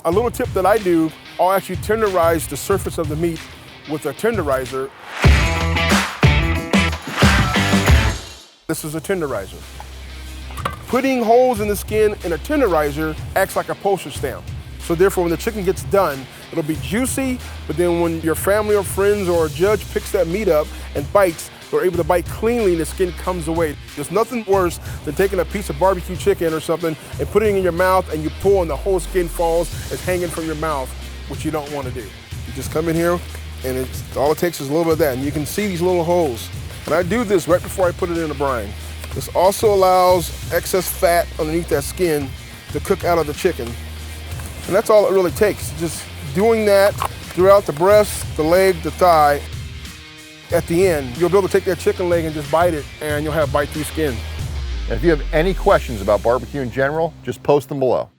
A little tip that I do, I'll actually tenderize the surface of the meat with a tenderizer. This is a tenderizer. Putting holes in the skin in a tenderizer acts like a postage stamp. So therefore, when the chicken gets done, it'll be juicy, but then when your family or friends or a judge picks that meat up and bites, they're able to bite cleanly and the skin comes away. There's nothing worse than taking a piece of barbecue chicken or something and putting it in your mouth and you pull and the whole skin falls, it's hanging from your mouth, which you don't want to do. You just come in here and all it takes is a little bit of that, and you can see these little holes. And I do this right before I put it in the brine. This also allows excess fat underneath that skin to cook out of the chicken. And that's all it really takes, just doing that throughout the breast, the leg, the thigh. At the end, you'll be able to take that chicken leg and just bite it, and you'll have bite-through skin. If you have any questions about barbecue in general, just post them below.